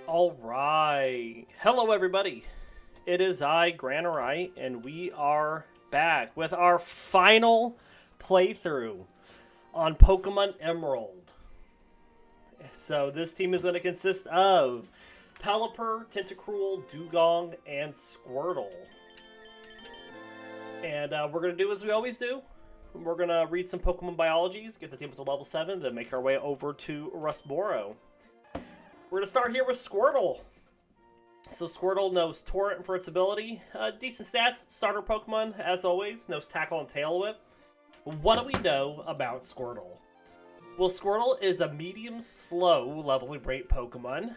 Alright, hello everybody. It is I, Granorite, and we are back with our final playthrough on Pokemon Emerald. So this team is going to consist of Pelipper, Tentacool, Dugong, and Squirtle. And we're going to do as we always do. We're going to read some Pokemon biologies, get the team up to level 7, then make our way over to Rustboro. We're going to start here with Squirtle. So Squirtle knows Torrent for its ability. Decent stats, starter Pokemon, as always. Knows Tackle and Tail Whip. What do we know about Squirtle? Well, Squirtle is a medium-slow leveling rate Pokemon.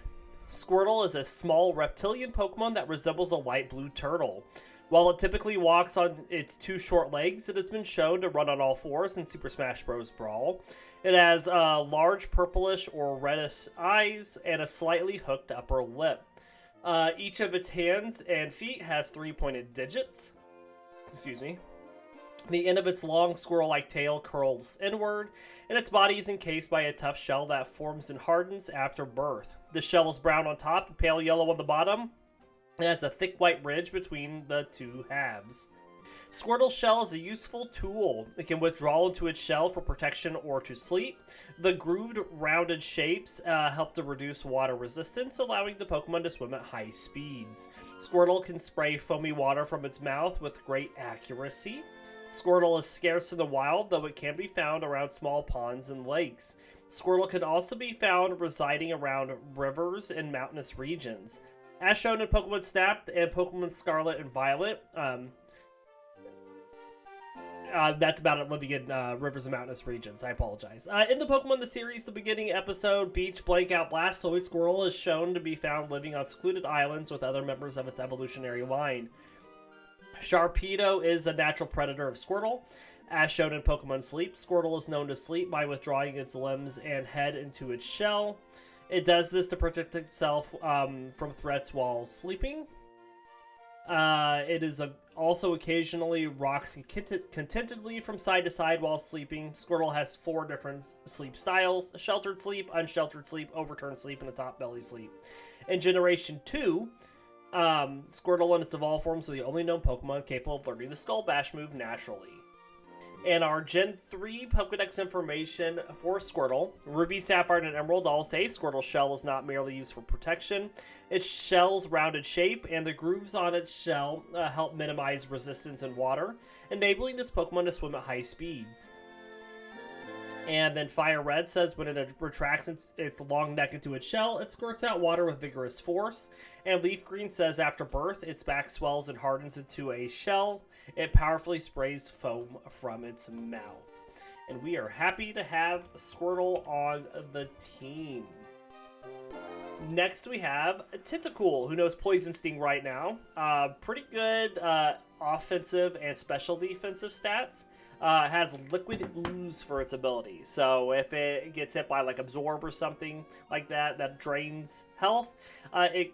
Squirtle is a small reptilian Pokemon that resembles a light blue turtle. While it typically walks on its two short legs, it has been shown to run on all fours in Super Smash Bros. Brawl. It has large purplish or reddish eyes and a slightly hooked upper lip. Each of its hands and feet has 3-pointed digits. Excuse me. The end of its long squirrel-like tail curls inward, and its body is encased by a tough shell that forms and hardens after birth. The shell is brown on top and pale yellow on the bottom. It has a thick white ridge between the two halves. Squirtle's shell is a useful tool. It can withdraw into its shell for protection or to sleep. The grooved, rounded shapes help to reduce water resistance, allowing the Pokemon to swim at high speeds. Squirtle can spray foamy water from its mouth with great accuracy. Squirtle is scarce in the wild, though it can be found around small ponds and lakes. Squirtle can also be found residing around rivers and mountainous regions. As shown in Pokemon Snap and Pokemon Scarlet and Violet, that's about it living in rivers and mountainous regions. I apologize. In the Pokemon the series, the beginning episode, Beach Blankout Blastoise, Squirtle is shown to be found living on secluded islands with other members of its evolutionary line. Sharpedo is a natural predator of Squirtle. As shown in Pokemon Sleep, Squirtle is known to sleep by withdrawing its limbs and head into its shell. It does this to protect itself from threats while sleeping. It is also occasionally rocks contentedly from side to side while sleeping. Squirtle has 4 different sleep styles: sheltered sleep, unsheltered sleep, overturned sleep, and a top belly sleep. In Generation 2, Squirtle and its evolved forms are the only known Pokemon capable of learning the Skull Bash move naturally. And our Gen 3 Pokedex information for Squirtle. Ruby, Sapphire, and Emerald all say Squirtle's shell is not merely used for protection. Its shell's rounded shape and the grooves on its shell help minimize resistance in water, enabling this Pokemon to swim at high speeds. And then Fire Red says when it retracts its long neck into its shell, it squirts out water with vigorous force. And Leaf Green says after birth, its back swells and hardens into a shell. It powerfully sprays foam from its mouth. And we are happy to have Squirtle on the team. Next we have Tentacool, who knows Poison Sting right now. Pretty good offensive and special defensive stats. Has Liquid Ooze for its ability. So if it gets hit by like Absorb or something like that drains health, it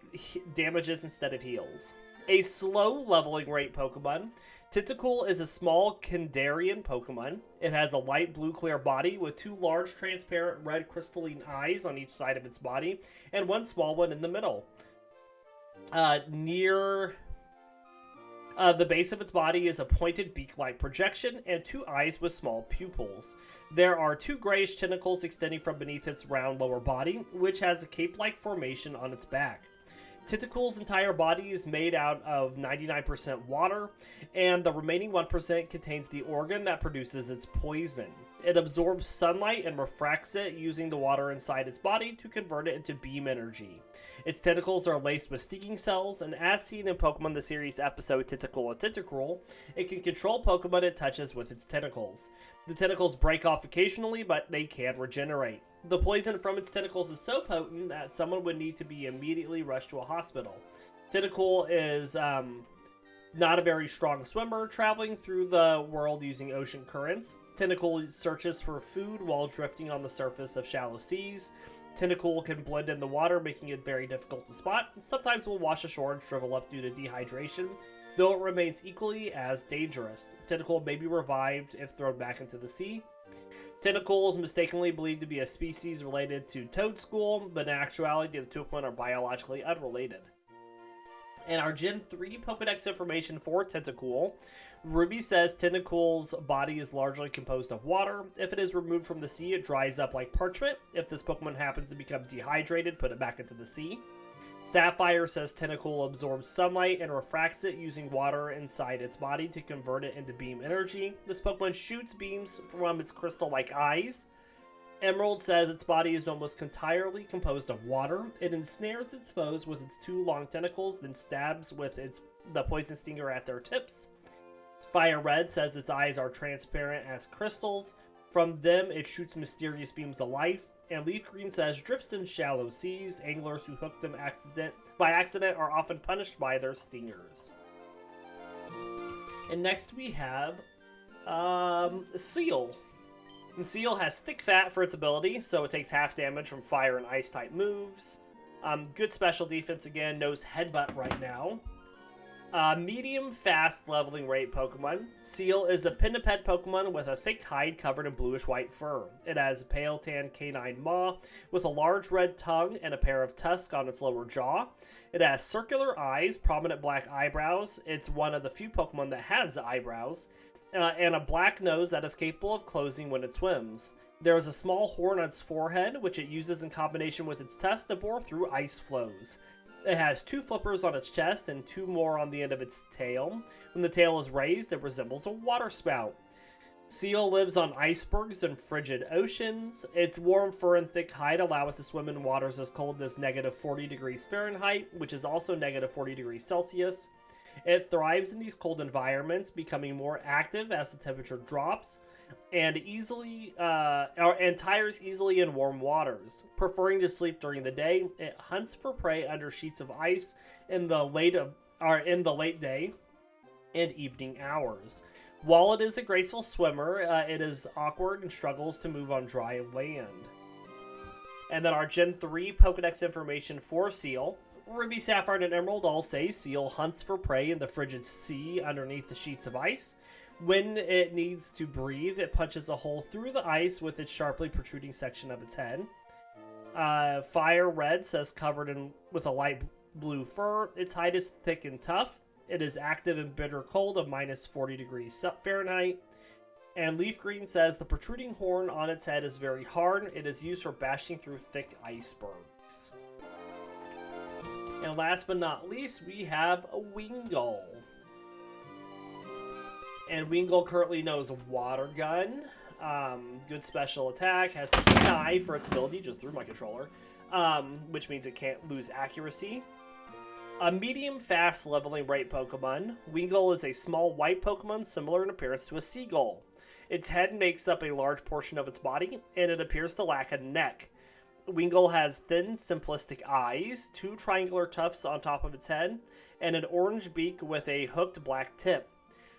damages instead of heals. A slow leveling rate Pokemon, Tentacool is a small Kandarian Pokemon. It has a light blue clear body with 2 large transparent red crystalline eyes on each side of its body and 1 small one in the middle. Near the base of its body is a pointed beak-like projection and 2 eyes with small pupils. There are 2 grayish tentacles extending from beneath its round lower body, which has a cape-like formation on its back. Tentacool's entire body is made out of 99% water, and the remaining 1% contains the organ that produces its poison. It absorbs sunlight and refracts it using the water inside its body to convert it into beam energy. Its tentacles are laced with stinging cells, and as seen in Pokemon the series episode Tentacool and Tentacruel, it can control Pokemon it touches with its tentacles. The tentacles break off occasionally, but they can regenerate. The poison from its tentacles is so potent that someone would need to be immediately rushed to a hospital. Tentacool is not a very strong swimmer, traveling through the world using ocean currents. Tentacool searches for food while drifting on the surface of shallow seas. Tentacool can blend in the water, making it very difficult to spot, and sometimes will wash ashore and shrivel up due to dehydration, though it remains equally as dangerous. Tentacool may be revived if thrown back into the sea. Tentacool is mistakenly believed to be a species related to Toadstool, but in actuality, the two Pokemon are biologically unrelated. And our Gen 3 Pokedex information for Tentacool. Ruby says Tentacool's body is largely composed of water. If it is removed from the sea, it dries up like parchment. If this Pokemon happens to become dehydrated, put it back into the sea. Sapphire says Tentacool absorbs sunlight and refracts it using water inside its body to convert it into beam energy. This Pokemon shoots beams from its crystal-like eyes. Emerald says its body is almost entirely composed of water. It ensnares its foes with its two long tentacles, then stabs with the poison stinger at their tips. Fire Red says its eyes are transparent as crystals. From them, it shoots mysterious beams of life. And Leaf Green says drifts in shallow seas. Anglers who hook them by accident are often punished by their stingers. And next we have Seel. And Seel has thick fat for its ability, so it takes half damage from fire and ice type moves. Good special defense again, knows Headbutt right now. Medium fast leveling rate Pokemon. Seel is a pinniped Pokemon with a thick hide covered in bluish white fur. It has a pale tan canine maw with a large red tongue and a pair of tusks on its lower jaw. It has circular eyes, prominent black eyebrows. It's one of the few Pokemon that has eyebrows. And a black nose that is capable of closing when it swims. There is a small horn on its forehead, which it uses in combination with its tusk to bore through ice flows. It has two flippers on its chest and two more on the end of its tail. When the tail is raised, it resembles a water spout. Seel lives on icebergs and frigid oceans. Its warm fur and thick hide allow it to swim in waters as cold as negative 40 degrees Fahrenheit, which is also negative 40 degrees Celsius. It thrives in these cold environments, becoming more active as the temperature drops, and tires easily in warm waters. Preferring to sleep during the day, it hunts for prey under sheets of ice in the late day and evening hours. While it is a graceful swimmer, it is awkward and struggles to move on dry land. And then our Gen 3 Pokedex information for Seel. Ruby, Sapphire, and Emerald all say Seel hunts for prey in the frigid sea underneath the sheets of ice. When it needs to breathe, it punches a hole through the ice with its sharply protruding section of its head. Fire Red says covered with a light blue fur. Its hide is thick and tough. It is active in bitter cold of minus 40 degrees Fahrenheit. And Leaf Green says the protruding horn on its head is very hard. It is used for bashing through thick icebergs. And last but not least, we have a Wingull. And Wingull currently knows Water Gun. Good special attack. Has Keen Eye for its ability, just through my controller. Which means it can't lose accuracy. A medium fast leveling rate Pokemon. Wingull is a small white Pokemon similar in appearance to a seagull. Its head makes up a large portion of its body, and it appears to lack a neck. Wingull has thin, simplistic eyes, two triangular tufts on top of its head, and an orange beak with a hooked black tip.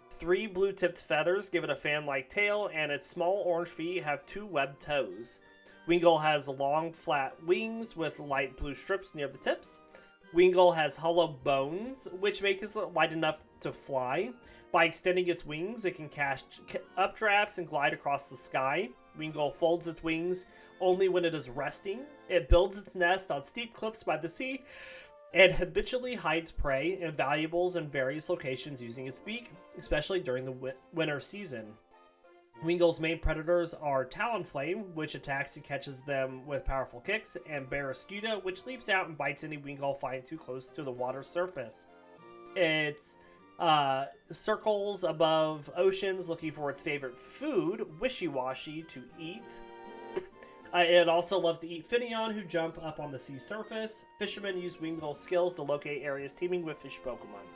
3 blue-tipped feathers give it a fan-like tail, and its small orange feet have 2 webbed toes. Wingull has long, flat wings with light blue strips near the tips. Wingull has hollow bones, which make it light enough to fly. By extending its wings, it can catch updrafts and glide across the sky. Wingull folds its wings only when it is resting. It builds its nest on steep cliffs by the sea, and habitually hides prey and valuables in various locations using its beak, especially during the winter season. Wingull's main predators are Talonflame, which attacks and catches them with powerful kicks, and Barraskewda, which leaps out and bites any Wingull flying too close to the water surface. It's circles above oceans looking for its favorite food, Wishy-Washy, to eat. It also loves to eat Finneon, who jump up on the sea surface. Fishermen use Wingull skills to locate areas teeming with fish Pokemon.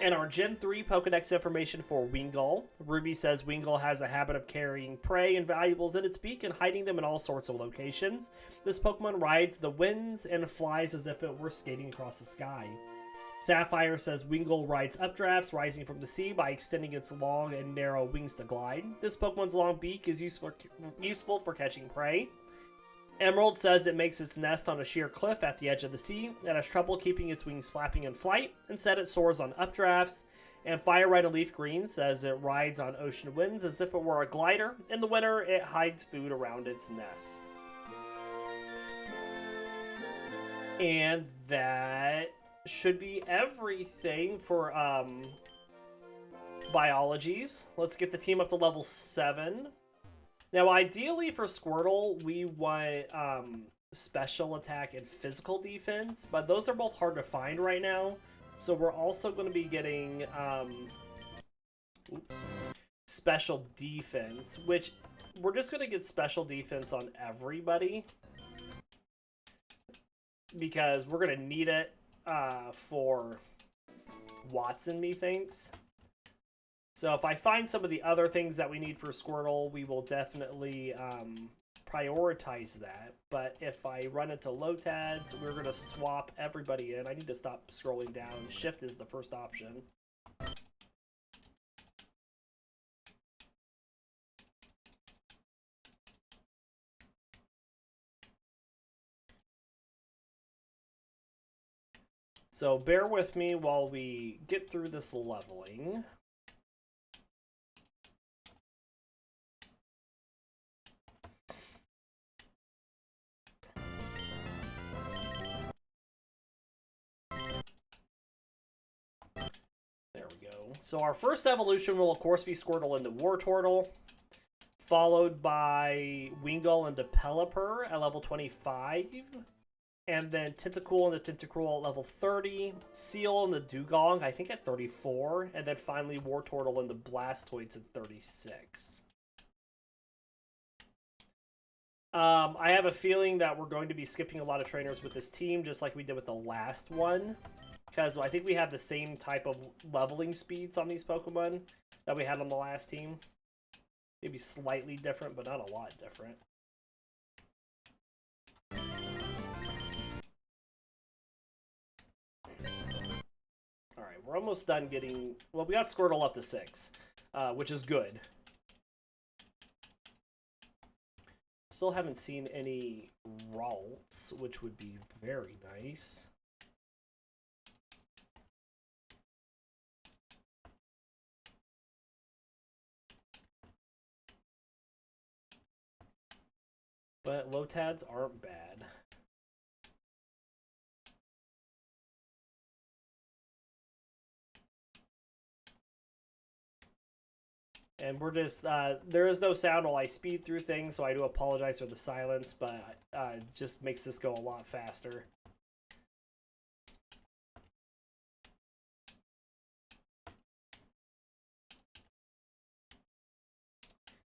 And our Gen 3 Pokedex information for Wingull. Ruby says Wingull has a habit of carrying prey and valuables in its beak and hiding them in all sorts of locations. This Pokemon rides the winds and flies as if it were skating across the sky. Sapphire says Wingull rides updrafts rising from the sea by extending its long and narrow wings to glide. This Pokemon's long beak is useful for catching prey. Emerald says it makes its nest on a sheer cliff at the edge of the sea and has trouble keeping its wings flapping in flight. Instead, it soars on updrafts And Fire Red and Leaf Green says it rides on ocean winds as if it were a glider. In the winter, it hides food around its nest. And that should be everything for biologies. Let's get the team up to level 7. Now, ideally for Squirtle, we want special attack and physical defense, but those are both hard to find right now. So we're also going to be getting special defense, which we're just going to get special defense on everybody because we're going to need it for Watson, methinks. So if I find some of the other things that we need for Squirtle, we will definitely prioritize that. But if I run into Lotads, we're going to swap everybody in. I need to stop scrolling down. Shift is the first option. So bear with me while we get through this leveling. There we go. So our first evolution will, of course, be Squirtle into Wartortle, followed by Wingull into Pelipper at level 25, and then Tentacool into Tentacool at level 30, Seel into Dugong, I think at 34, and then finally Wartortle into Blastoise at 36. I have a feeling that we're going to be skipping a lot of trainers with this team, just like we did with the last one. Because I think we have the same type of leveling speeds on these Pokemon that we had on the last team. Maybe slightly different, but not a lot different. Alright, we're almost done getting... Well, we got Squirtle up to 6, which is good. Still haven't seen any Ralts, which would be very nice. But Lotads aren't bad. And we're just, there is no sound while I speed through things, so I do apologize for the silence, but just makes this go a lot faster.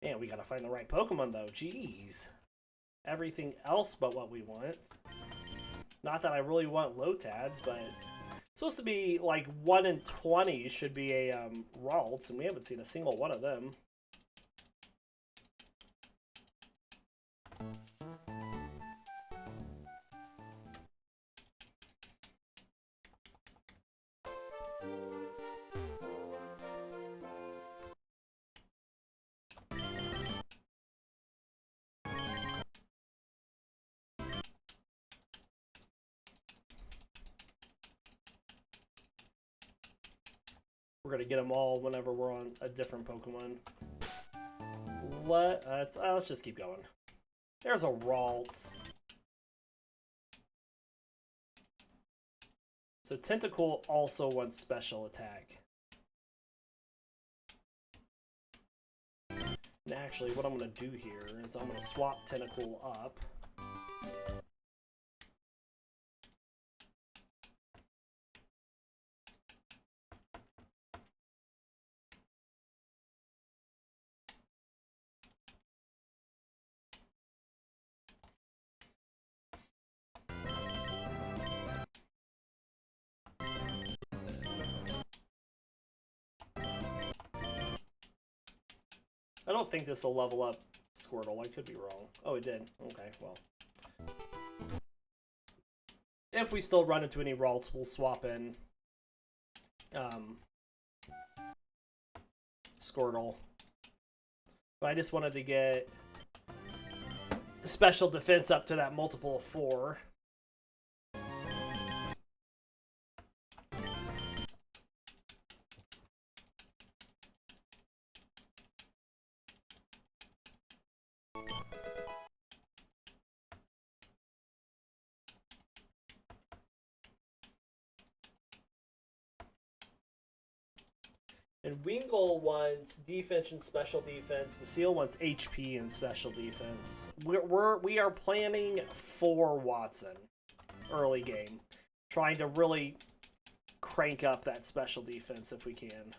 Man, we gotta find the right Pokemon, though. Jeez. Everything else but what we want. Not that I really want Lotads, but... It's supposed to be like 1 in 20 should be a Ralts, and we haven't seen a single one of them. We're going to get them all whenever we're on a different Pokemon. Let's just keep going. There's a Ralts. So Tentacool also wants special attack. And actually, what I'm going to do here is I'm going to swap Tentacool up. I don't think this will level up Squirtle. I could be wrong. Oh, it did. Okay, well. If we still run into any Ralts, we'll swap in Squirtle. But I just wanted to get special defense up to that multiple of 4. And Wingull wants defense and special defense. The Seel wants HP and special defense. We are planning for Watson early game, trying to really crank up that special defense if we can.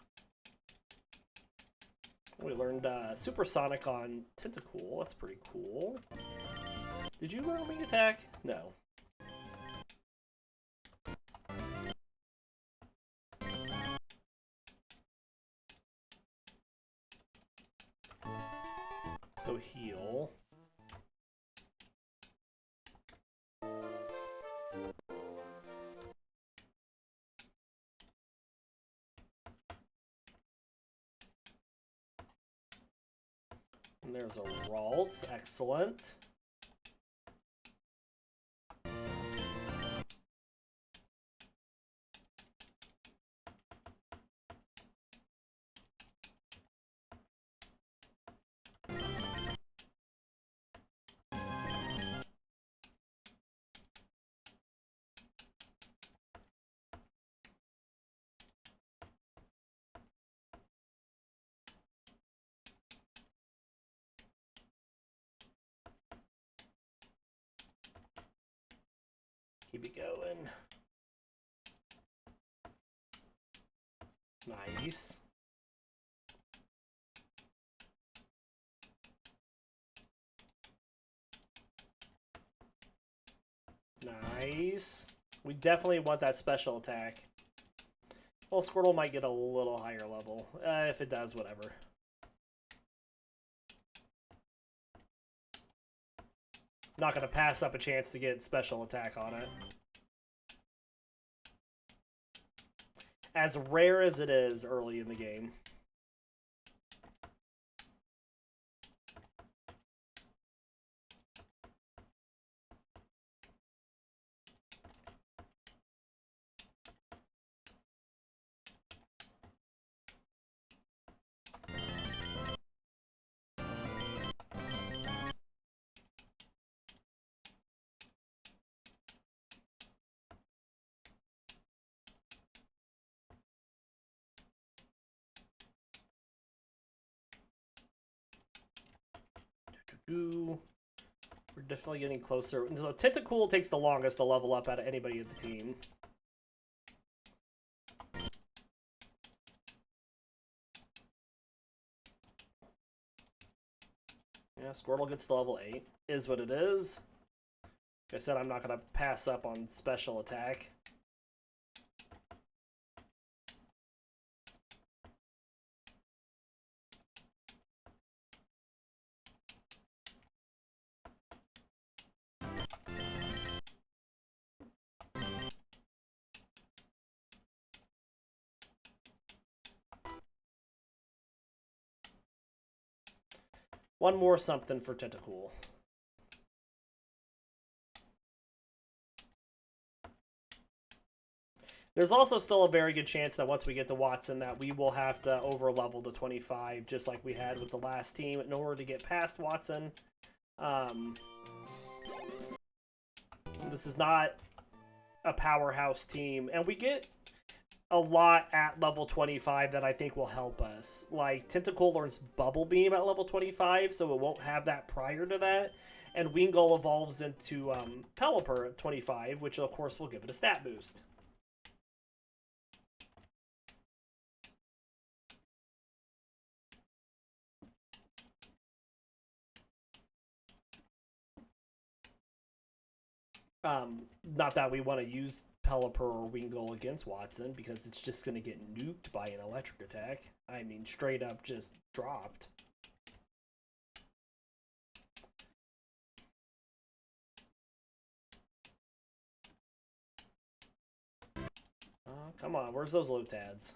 We learned Supersonic on Tentacool. That's pretty cool. Did you learn Wing Attack? No. Let's go heal. And there's a Ralts. Excellent. Keep it going. Nice. Nice. We definitely want that special attack. Well, Squirtle might get a little higher level. If it does, whatever. Not going to pass up a chance to get special attack on it. As rare as it is early in the game. We're definitely getting closer. So Tentacool takes the longest to level up out of anybody in the team. Yeah, Squirtle gets to level 8. Is what it is. Like I said, I'm not going to pass up on special attack. One more something for Tentacool. There's also still a very good chance that once we get to Watson that we will have to over-level to 25, just like we had with the last team, in order to get past Watson. This is not a powerhouse team, and we get a lot at level 25 that I think will help us. Like, Tentacool learns Bubble Beam at level 25, so it won't have that prior to that. And Wingull evolves into Pelipper at 25, which of course will give it a stat boost. Not that we want to use Pelipper or Wingull against Watson, because it's just going to get nuked by an electric attack. I mean, straight up just dropped. Come on, where's those Lotads?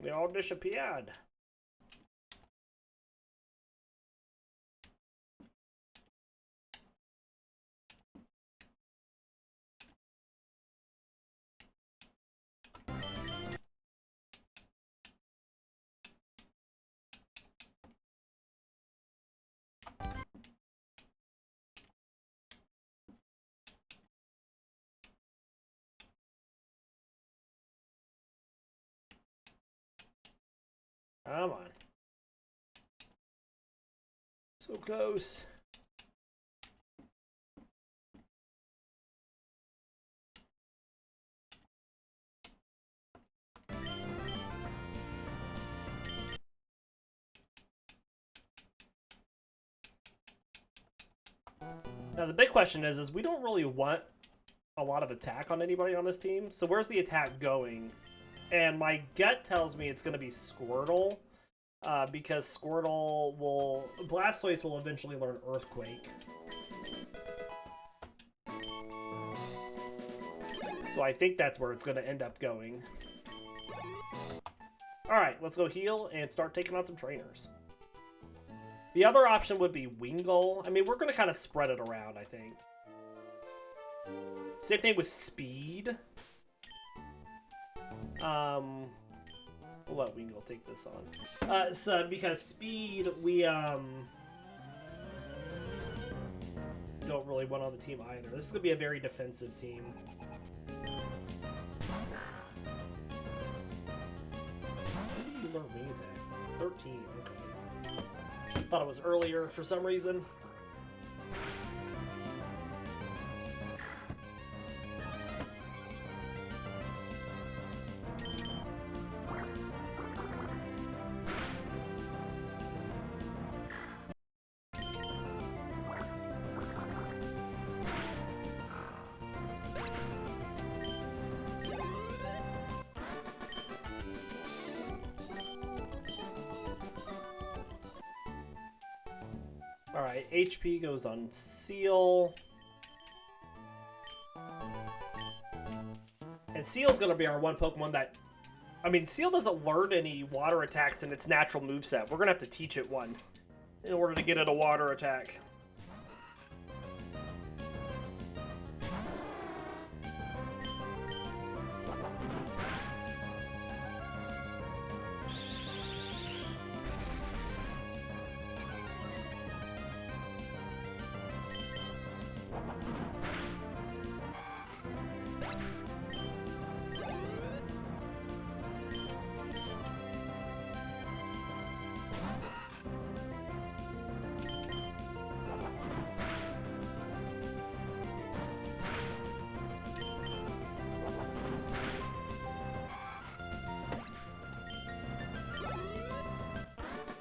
They all disappeared. Come on. So close. Now the big question is we don't really want a lot of attack on anybody on this team. So where's the attack going? And my gut tells me it's going to be Squirtle. Because Squirtle will... Blastoise will eventually learn Earthquake. So I think that's where it's going to end up going. Alright, let's go heal and start taking on some trainers. The other option would be Wingull. I mean, we're going to kind of spread it around, I think. Same thing with Speed. We'll let Wingull take this on. So because Speed, we don't really want on the team either. This is going to be a very defensive team. When did you learn Wing Attack? 13, okay. Thought it was earlier for some reason. Alright, HP goes on Seel. And Seal's going to be our one Pokemon that... I mean, Seel doesn't learn any water attacks in its natural moveset. We're going to have to teach it one in order to get it a water attack.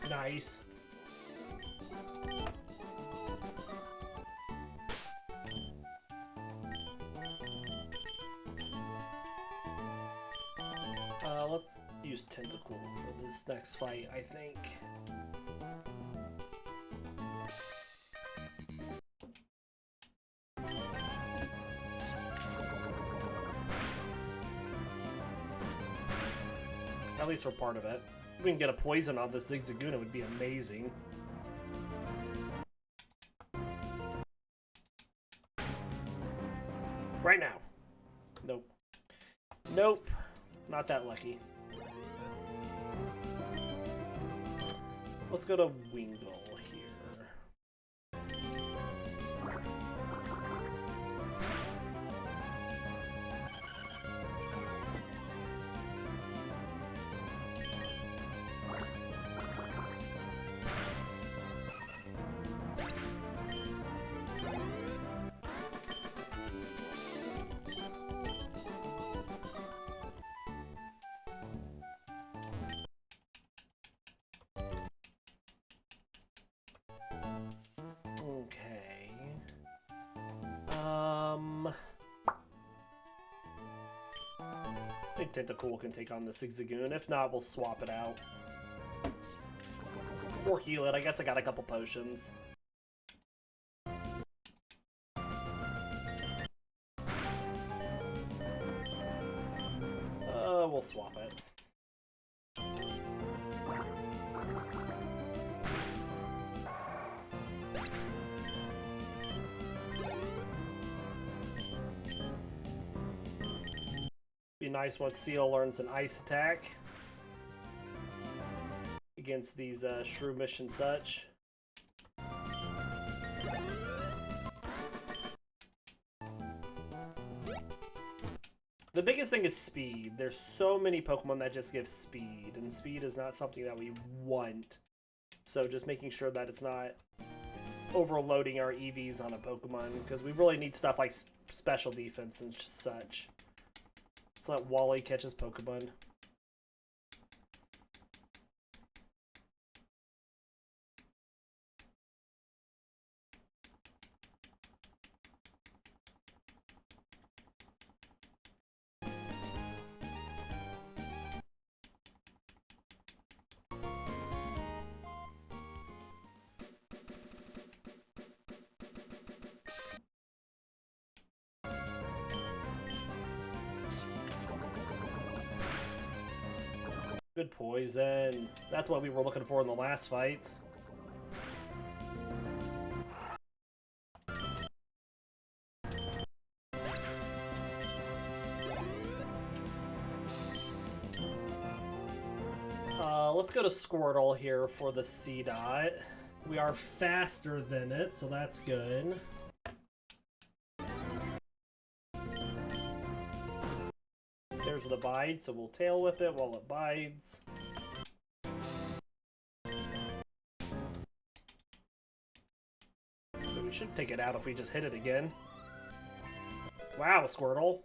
Nice. Let's use Tentacool for this next fight, I think. At least for part of it. If we can get a poison on this Zigzagoon, it would be amazing. Right now. Nope. Nope. Not that lucky. Let's go to Wingull here. Okay. I think Tentacool can take on the Zigzagoon. If not, we'll swap it out. Or heal it. I guess I got a couple potions. We'll swap it. Be nice once Seel learns an ice attack against these Shroomish and such. The biggest thing is speed. There's so many Pokemon that just give speed, and speed is not something that we want. So just making sure that it's not overloading our EVs on a Pokemon, because we really need stuff like special defense and such. Let's let Wally catch his Pokemon. Good poison. That's what we were looking for in the last fights. Let's go to Squirtle here for the C-Dot. We are faster than it, so that's good. There's the bide, so we'll tail whip it while it bides. So we should take it out if we just hit it again. Wow, Squirtle.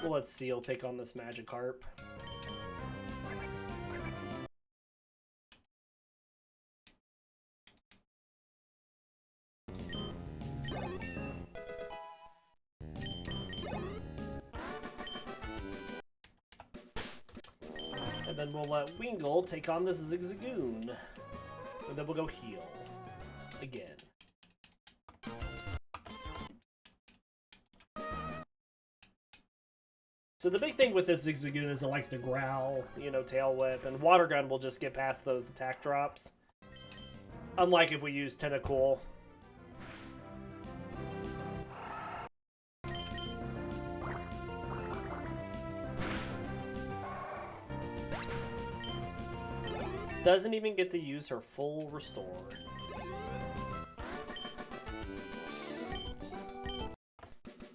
We'll let Seel take on this Magikarp. And then we'll let Wingull take on this Zigzagoon. And then we'll go heal. Again. So the big thing with this Zigzagoon is it likes to growl, you know, tail whip, and Water Gun will just get past those attack drops. Unlike if we use Tentacool. Doesn't even get to use her full restore.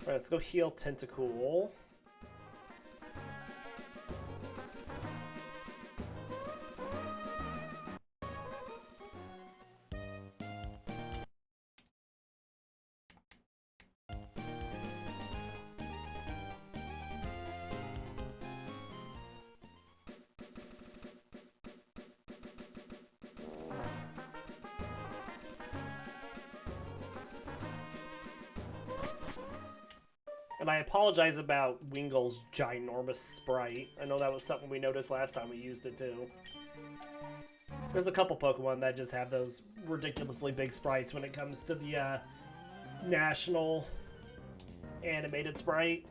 Alright, let's go heal Tentacool. And I apologize about Wingull's ginormous sprite. I know that was something we noticed last time we used it too. There's a couple Pokemon that just have those ridiculously big sprites when it comes to the national animated sprite.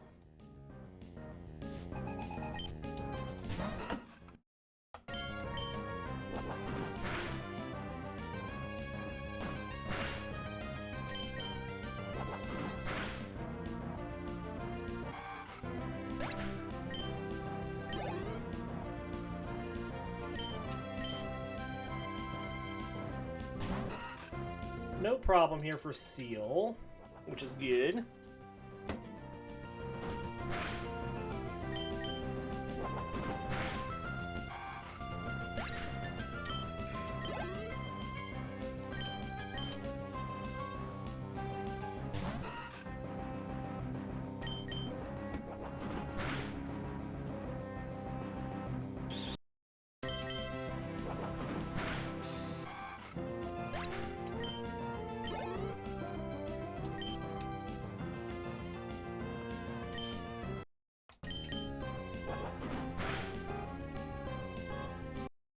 No problem here for Seel, which is good.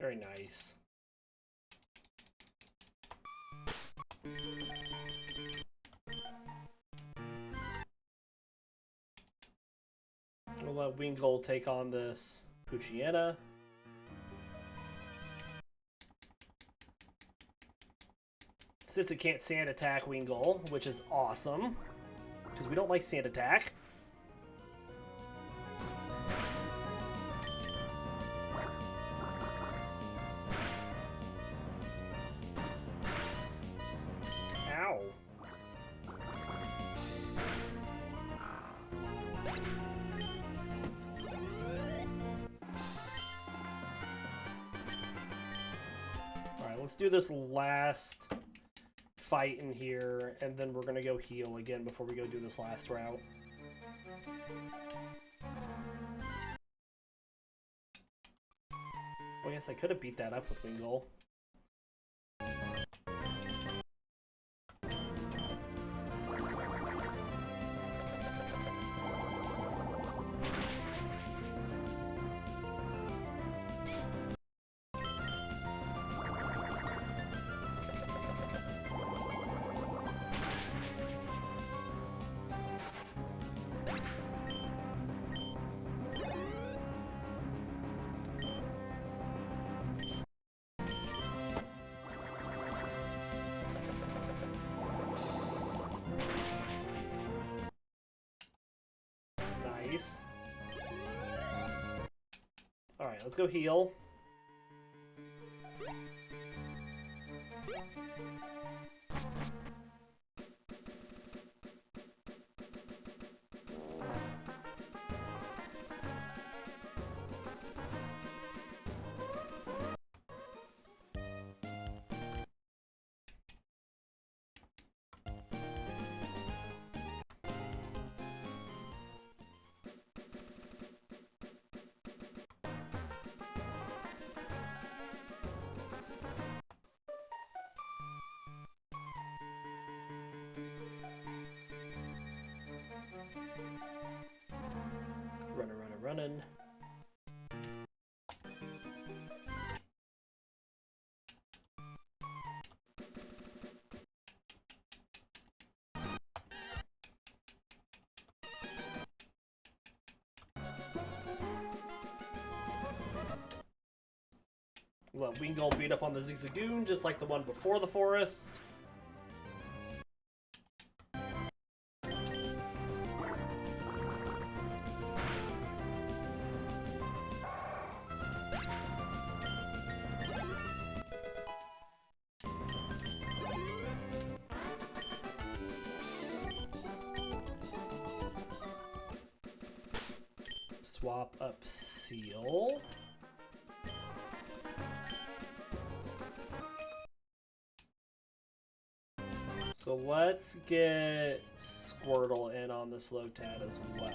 Very nice. We'll let Wingull take on this Poochyena. Since it can't sand attack Wingull, which is awesome, because we don't like sand attack. let's do this last fight in here, and then we're gonna go heal again before we go do this last route. Well, I guess I could have beat that up with Wingull. Nice. Alright, let's go heal. Running. Let Wingull beat up on the Zigzagoon just like the one before the forest. Swap up Seel. So let's get Squirtle in on this Lotad as well.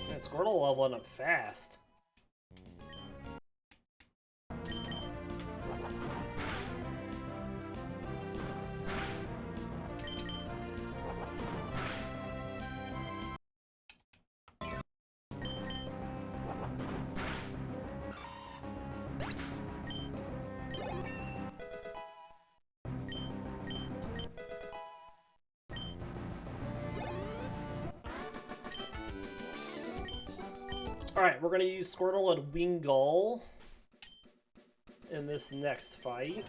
Man, Squirtle leveling up fast. Alright, we're going to use Squirtle and Wingull in this next fight.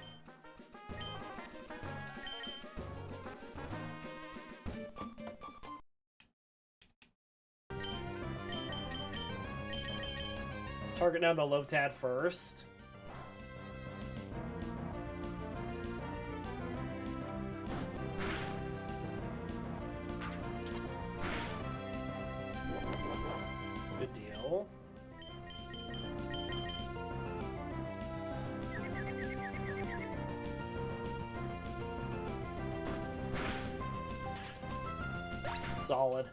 Target down the Lotad first. Good deal. Solid.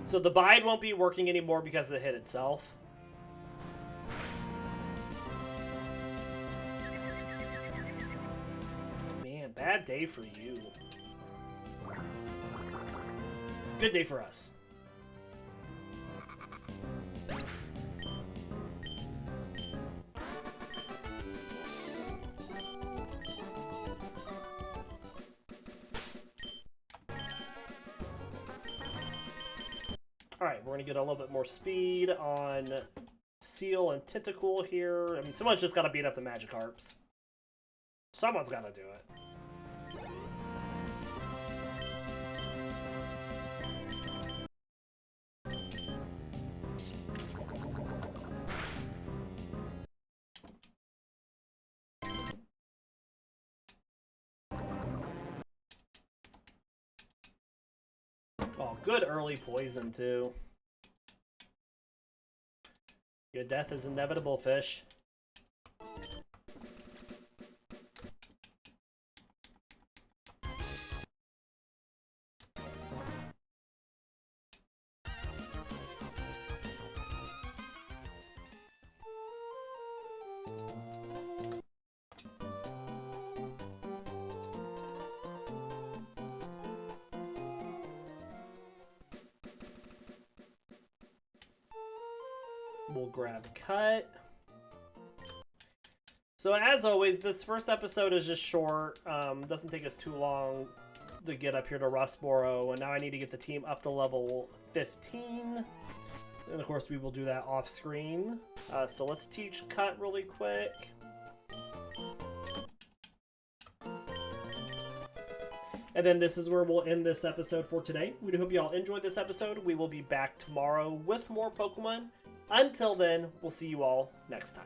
So the bide won't be working anymore because it hit itself. Man, bad day for you. Good day for us. Alright, we're going to get a little bit more speed on Seel and Tentacool here. I mean, someone's just got to beat up the Magikarps. Someone's got to do it. Oh, good early poison, too. Your death is inevitable, fish. We'll grab cut. So as always, this first episode is just short. Doesn't take us too long to get up here to Rustboro, and now I need to get the team up to level 15. And of course we will do that off screen. So let's teach cut really quick. And then this is where we'll end this episode for today. We do hope you all enjoyed this episode. We will be back tomorrow with more Pokemon. Until then, we'll see you all next time.